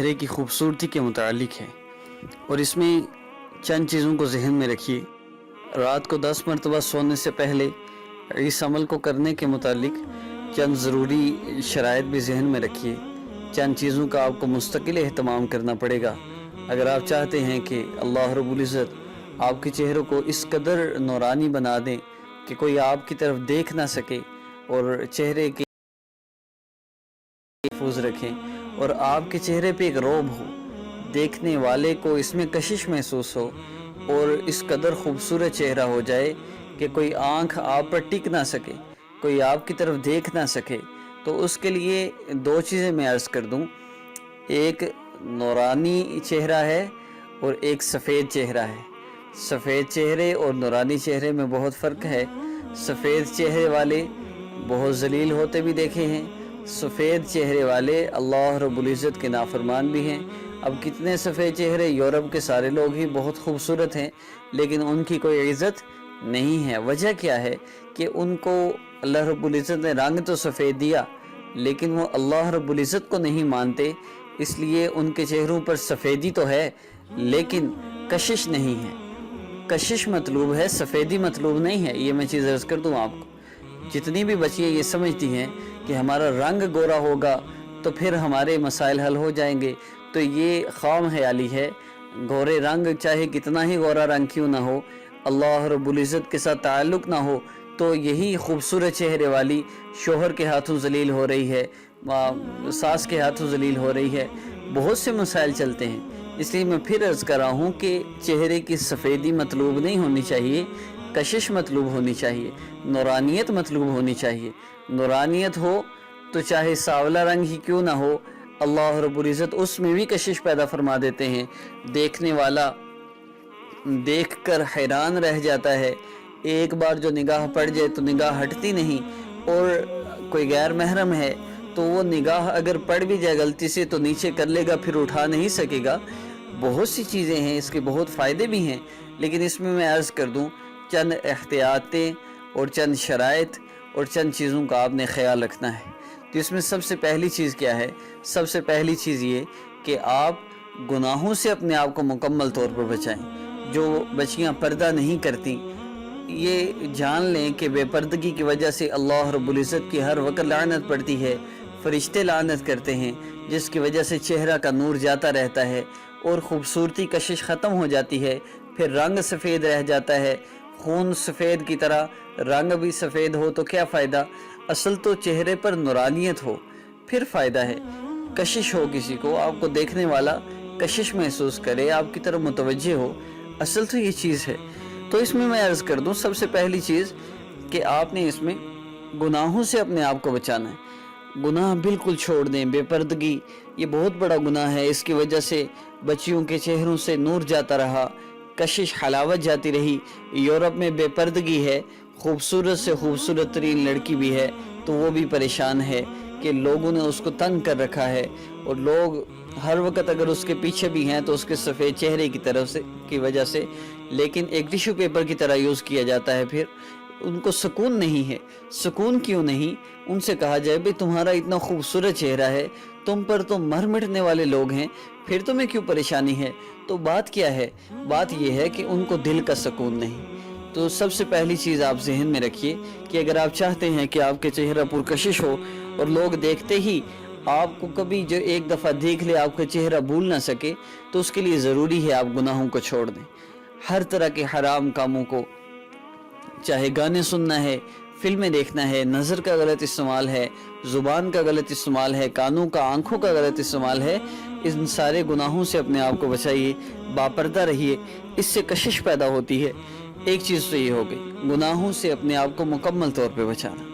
चेहरे की खूबसूरती के मुतालिक है और इसमें चंद चीज़ों को जहन में रखिए। रात को 10 मरतबा सोने से पहले इस अमल को करने के मुतालिक चंद ज़रूरी शराइत भी जहन में रखिए। चंद चीज़ों का आपको मुस्तकिल एहतमाम करना पड़ेगा अगर आप चाहते हैं कि अल्लाह रब्बुल इज़्ज़त आपके चेहरों को इस कदर नूरानी बना दें कि कोई आपकी तरफ देख ना सके और चेहरे के महफूज रखें और आपके चेहरे पे एक रौब हो, देखने वाले को इसमें कशिश महसूस हो और इस कदर खूबसूरत चेहरा हो जाए कि कोई आंख आप पर टिक ना सके, कोई आपकी तरफ देख ना सके। तो उसके लिए दो चीज़ें मैं अर्ज़ कर दूं, एक नूरानी चेहरा है और एक सफ़ेद चेहरा है। सफ़ेद चेहरे और नूरानी चेहरे में बहुत फ़र्क है। सफ़ेद चेहरे वाले बहुत जलील होते भी देखे हैं, सफ़ेद चेहरे वाले अल्लाह रब्बुल इज़्ज़त के नाफरमान भी हैं। अब कितने सफ़ेद चेहरे, यूरोप के सारे लोग ही बहुत खूबसूरत हैं लेकिन उनकी कोई इज़्ज़त नहीं है। वजह क्या है कि उनको अल्लाह रब्बुल इज़्ज़त ने रंग तो सफ़ेद दिया लेकिन वो अल्लाह रब्बुल इज़्ज़त को नहीं मानते, इसलिए उनके चेहरों पर सफ़ेदी तो है लेकिन कशिश नहीं है। कशिश मतलूब है, सफ़ेदी मतलूब नहीं है। ये मैं चीज़ अर्ज़ कर दूँ आपको। जितनी भी बच्चियाँ ये समझती हैं कि हमारा रंग गोरा होगा तो फिर हमारे मसाइल हल हो जाएंगे, तो ये ख़ाम ख्याली है। गोरे रंग चाहे कितना ही गोरा रंग क्यों ना हो, अल्लाह रब्बुल इज़्ज़त के साथ ताल्लुक़ ना हो तो यही खूबसूरत चेहरे वाली शोहर के हाथों जलील हो रही है, सास के हाथों जलील हो रही है। बहुत से मसाइल चलते हैं, इसलिए मैं फिर अर्ज़ कर रहा हूँ कि चेहरे की सफ़ेदी मतलूब नहीं होनी चाहिए, कशिश मतलूब होनी चाहिए, नूरानियत मतलूब होनी चाहिए। नूरानियत हो तो चाहे सावला रंग ही क्यों ना हो, अल्लाह रब्बुल इज़्ज़त उसमें भी कशिश पैदा फरमा देते हैं। देखने वाला देखकर हैरान रह जाता है, एक बार जो निगाह पड़ जाए तो निगाह हटती नहीं, और कोई गैर महरम है तो वो निगाह अगर पड़ भी जाए गलती से तो नीचे कर लेगा, फिर उठा नहीं सकेगा। बहुत सी चीज़ें हैं, इसके बहुत फ़ायदे भी हैं, लेकिन इसमें मैं अर्ज़ कर दूं चंद एहतियातें और चंद शराइत और चंद चीज़ों का आपने ख्याल रखना है। तो इसमें सबसे पहली चीज़ क्या है? सबसे पहली चीज़ ये कि आप गुनाहों से अपने आप को मुकम्मल तौर पर बचाएं। जो बच्चियां पर्दा नहीं करती, ये जान लें कि बेपर्दगी की वजह से अल्लाह रब्बुल इज़्ज़त की हर वक्त लानत पड़ती है, फरिश्ते लानत करते हैं, जिसकी वजह से चेहरा का नूर जाता रहता है और ख़ूबसूरती कशिश ख़त्म हो जाती है, फिर रंग सफ़ेद रह जाता है। खून सफ़ेद की तरह रंग भी सफ़ेद हो तो क्या फ़ायदा? असल तो चेहरे पर नूरानियत हो फिर फ़ायदा है। कशिश हो, किसी को आपको देखने वाला कशिश महसूस करे, आपकी तरफ मुतवज्जे हो, असल तो ये चीज़ है। तो इसमें मैं अर्ज़ कर दूं सबसे पहली चीज़ कि आपने इसमें गुनाहों से अपने आप को बचाना है। गुनाह बिल्कुल छोड़ दें। बेपर्दगी ये बहुत बड़ा गुनाह है, इसकी वजह से बच्चियों के चेहरों से नूर जाता रहा, कशिश हलावत जाती रही। यूरोप में बेपर्दगी है, खूबसूरत से खूबसूरत तरीन लड़की भी है तो वो भी परेशान है कि लोगों ने उसको तंग कर रखा है, और लोग हर वक्त अगर उसके पीछे भी हैं तो उसके सफ़ेद चेहरे की तरफ से की वजह से, लेकिन एक टिश्यू पेपर की तरह यूज़ किया जाता है। फिर उनको सुकून नहीं है। सुकून क्यों नहीं? उनसे कहा जाए भाई तुम्हारा इतना खूबसूरत चेहरा है, तुम पर तो मर मिटने वाले लोग हैं, फिर तुम्हें क्यों परेशानी है? तो बात क्या है? बात यह है कि उनको दिल का सुकून नहीं। तो सबसे पहली चीज़ आप जहन में रखिए कि अगर आप चाहते हैं कि आपके चेहरा पुरकशिश हो और लोग देखते ही आपको कभी जो एक दफ़ा देख ले आपका चेहरा भूल ना सके, तो उसके लिए ज़रूरी है आप गुनाहों को छोड़ दें। हर तरह के हराम कामों को, चाहे गाने सुनना है, फिल्में देखना है, नज़र का गलत इस्तेमाल है, ज़ुबान का गलत इस्तेमाल है, कानों का आँखों का गलत इस्तेमाल है, इन सारे गुनाहों से अपने आप को बचाइए, बापर्दा रहिए। इससे कशिश पैदा होती है। एक चीज़ तो ये हो गई, गुनाहों से अपने आप को मुकम्मल तौर पे बचाना।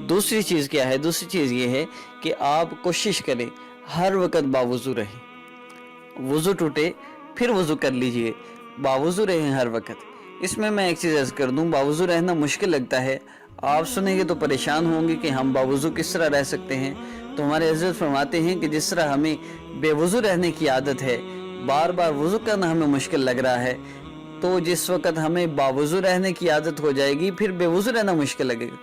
दूसरी चीज़ क्या है? दूसरी चीज़ ये है कि आप कोशिश करें हर वक्त बावुज़ू रहें। वज़ू टूटे फिर वज़ू कर लीजिए, बावुज़ू रहें हर वक्त। इसमें मैं एक चीज़ अर्ज़ कर दूं, बावुज़ू रहना मुश्किल लगता है, आप सुनेंगे तो परेशान होंगे कि हम बावुज़ू किस तरह रह सकते हैं। तो हमारे हज़रत फरमाते हैं कि जिस तरह हमें बेवज़ू रहने की आदत है, बार बार वज़ू करना हमें मुश्किल लग रहा है, तो जिस वक्त हमें बावुज़ू रहने की आदत हो जाएगी फिर बेवज़ू रहना मुश्किल लगेगा।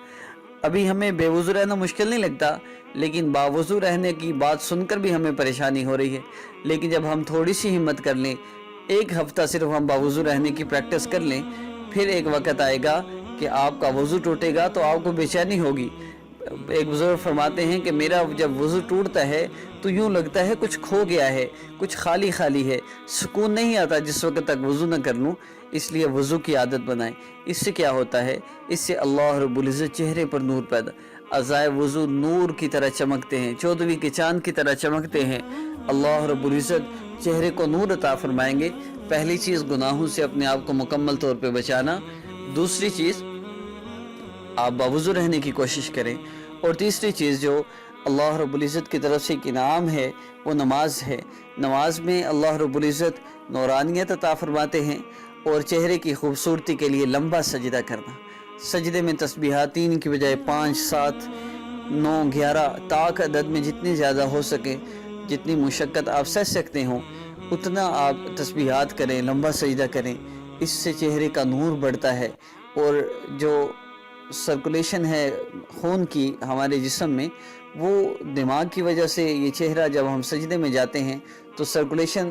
ابھی ہمیں بے وضو رہنا مشکل نہیں لگتا، لیکن باوضو رہنے کی بات سن کر بھی ہمیں پریشانی ہو رہی ہے۔ لیکن جب ہم تھوڑی سی ہمت کر لیں، ایک ہفتہ صرف ہم باوضو رہنے کی پریکٹس کر لیں، پھر ایک وقت آئے گا کہ آپ کا وضو ٹوٹے گا تو آپ کو بے چینی ہوگی۔ ایک بزرگ فرماتے ہیں کہ میرا جب وضو ٹوٹتا ہے تو یوں لگتا ہے کچھ کھو گیا ہے، کچھ خالی خالی ہے، سکون نہیں آتا جس وقت تک وضو نہ کر لوں۔ اس لیے وضو کی عادت بنائیں۔ اس سے کیا ہوتا ہے؟ اس سے اللہ رب العزت چہرے پر نور پیدا، اعضائے وضو نور کی طرح چمکتے ہیں، 14ویں کے چاند کی طرح چمکتے ہیں۔ اللہ رب العزت چہرے کو نور عطا فرمائیں گے۔ پہلی چیز گناہوں سے اپنے آپ کو مکمل طور پہ بچانا، دوسری چیز آپ باوضو رہنے کی کوشش کریں، اور تیسری چیز جو اللہ رب العزت کی طرف سے ایک انعام ہے وہ نماز ہے۔ نماز میں اللہ رب العزت نورانیت عطا فرماتے ہیں، اور چہرے کی خوبصورتی کے لیے لمبا سجدہ کرنا۔ سجدے میں تسبیحات 3 کی بجائے 5، 7، 9، 11 طاق عدد میں جتنی زیادہ ہو سکے، جتنی مشقت آپ سہ سکتے ہوں اتنا آپ تسبیحات کریں، لمبا سجدہ کریں۔ اس سے چہرے کا نور بڑھتا ہے، اور جو سرکولیشن ہے خون کی ہمارے جسم میں، وہ دماغ کی وجہ سے یہ چہرہ جب ہم سجدے میں جاتے ہیں تو سرکولیشن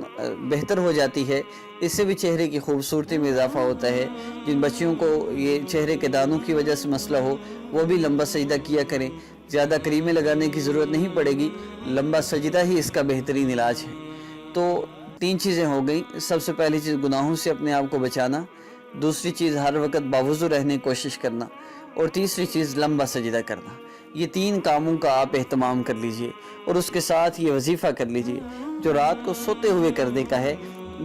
بہتر ہو جاتی ہے۔ اس سے بھی چہرے کی خوبصورتی میں اضافہ ہوتا ہے۔ جن بچیوں کو یہ چہرے کے دانوں کی وجہ سے مسئلہ ہو وہ بھی لمبا سجدہ کیا کریں۔ زیادہ کریمیں لگانے کی ضرورت نہیں پڑے گی، لمبا سجدہ ہی اس کا بہترین علاج ہے۔ تو 3 چیزیں ہو گئیں۔ سب سے پہلی چیز گناہوں سے اپنے آپ کو بچانا، دوسری چیز ہر وقت باوضو رہنے کی کوشش کرنا، اور تیسری چیز لمبا سجدہ کرنا۔ یہ 3 کاموں کا آپ اہتمام کر لیجئے، اور اس کے ساتھ یہ وظیفہ کر لیجئے جو رات کو سوتے ہوئے کرنے کا ہے۔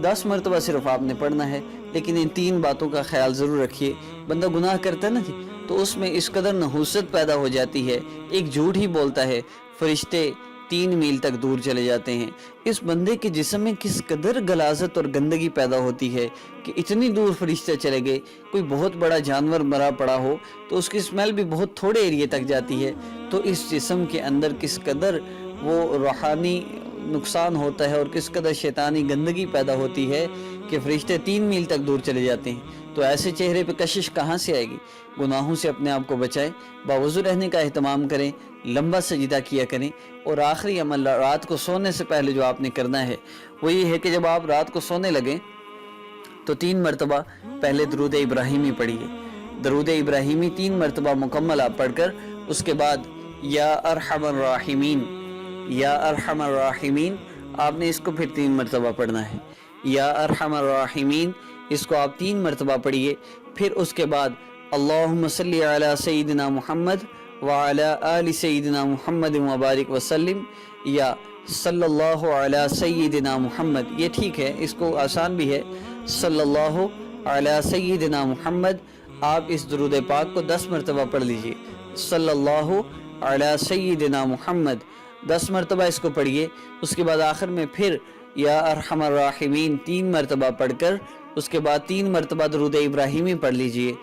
10 مرتبہ صرف آپ نے پڑھنا ہے، لیکن ان 3 باتوں کا خیال ضرور رکھیے۔ بندہ گناہ کرتا ہے نا جی، تو اس میں اس قدر نحوست پیدا ہو جاتی ہے، ایک جھوٹ ہی بولتا ہے، فرشتے 3 میل تک دور چلے جاتے ہیں۔ اس بندے کے جسم میں کس قدر غلاظت اور گندگی پیدا ہوتی ہے کہ اتنی دور فرشتے چلے گئے۔ کوئی بہت بڑا جانور مرا پڑا ہو تو اس کی اسمیل بھی بہت تھوڑے ایریے تک جاتی ہے، تو اس جسم کے اندر کس قدر وہ روحانی نقصان ہوتا ہے اور کس قدر شیطانی گندگی پیدا ہوتی ہے کہ فرشتے 3 میل تک دور چلے جاتے ہیں۔ تو ایسے چہرے پہ کشش کہاں سے آئے گی؟ گناہوں سے اپنے آپ کو بچائیں، باوضو رہنے کا اہتمام کریں، لمبا سجدہ کیا کریں، اور آخری عمل رات کو سونے سے پہلے جو آپ نے کرنا ہے وہ یہ ہے کہ جب آپ رات کو سونے لگیں تو 3 مرتبہ پہلے درود ابراہیمی پڑھیے۔ درود ابراہیمی 3 مرتبہ مکمل آپ پڑھ کر اس کے بعد یا ارحم الراحمین، یا ارحم الراحمین آپ نے اس کو پھر 3 مرتبہ پڑھنا ہے۔ یا ارحم الراحمین اس کو آپ 3 مرتبہ پڑھیے۔ پھر اس کے بعد اللہم صلی علی سیدنا محمد وعلی آل سیدنا محمد مبارک وسلم، یا صلی اللہ علی سیدنا محمد، یہ ٹھیک ہے، اس کو آسان بھی ہے، صلی اللہ علی سیدنا محمد۔ آپ اس درود پاک کو 10 مرتبہ پڑھ لیجئے، صلی اللہ علی سیدنا محمد 10 مرتبہ اس کو پڑھیے۔ اس کے بعد آخر میں پھر یا ارحم الراحمین 3 مرتبہ پڑھ کر اس کے بعد 3 مرتبہ درود ابراہیمی پڑھ لیجئے۔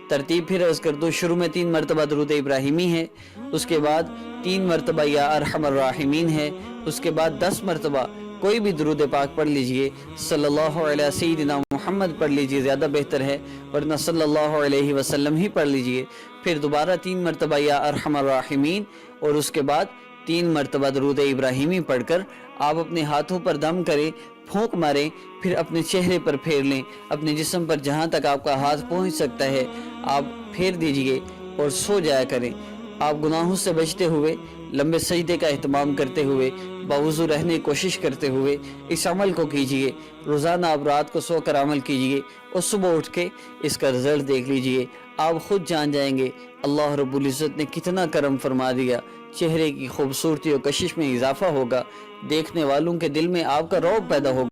ترتیب پھر عرض کر دو، شروع میں 3 مرتبہ درود ابراہیمی ہے، اس کے بعد 3 مرتبہ یا ارحم الراحمین ہے، اس کے بعد 10 مرتبہ کوئی بھی درود پاک پڑھ لیجئے، صلی اللہ علیہ سیدنا محمد پڑھ لیجئے، زیادہ بہتر ہے، ورنہ صلی اللہ علیہ وسلم ہی پڑھ لیجئے۔ پھر دوبارہ 3 مرتبہ یا ارحم الراحمین، اور اس کے بعد 3 مرتبہ درود ابراہیمی پڑھ کر آپ اپنے ہاتھوں پر دم کریں، پھونک ماریں، پھر اپنے چہرے پر پھیر لیں، اپنے جسم پر جہاں تک آپ کا ہاتھ پہنچ سکتا ہے آپ پھیر دیجئے اور سو جایا کریں۔ آپ گناہوں سے بچتے ہوئے، لمبے سجدے کا اہتمام کرتے ہوئے، باوضو رہنے کی کوشش کرتے ہوئے اس عمل کو کیجئے۔ روزانہ آپ رات کو سو کر عمل کیجئے اور صبح اٹھ کے اس کا رزلٹ دیکھ لیجئے۔ آپ خود جان جائیں گے اللہ رب العزت نے کتنا کرم فرما دیا، چہرے کی خوبصورتی اور کشش میں اضافہ ہوگا، دیکھنے والوں کے دل میں آپ کا رعب پیدا ہوگا۔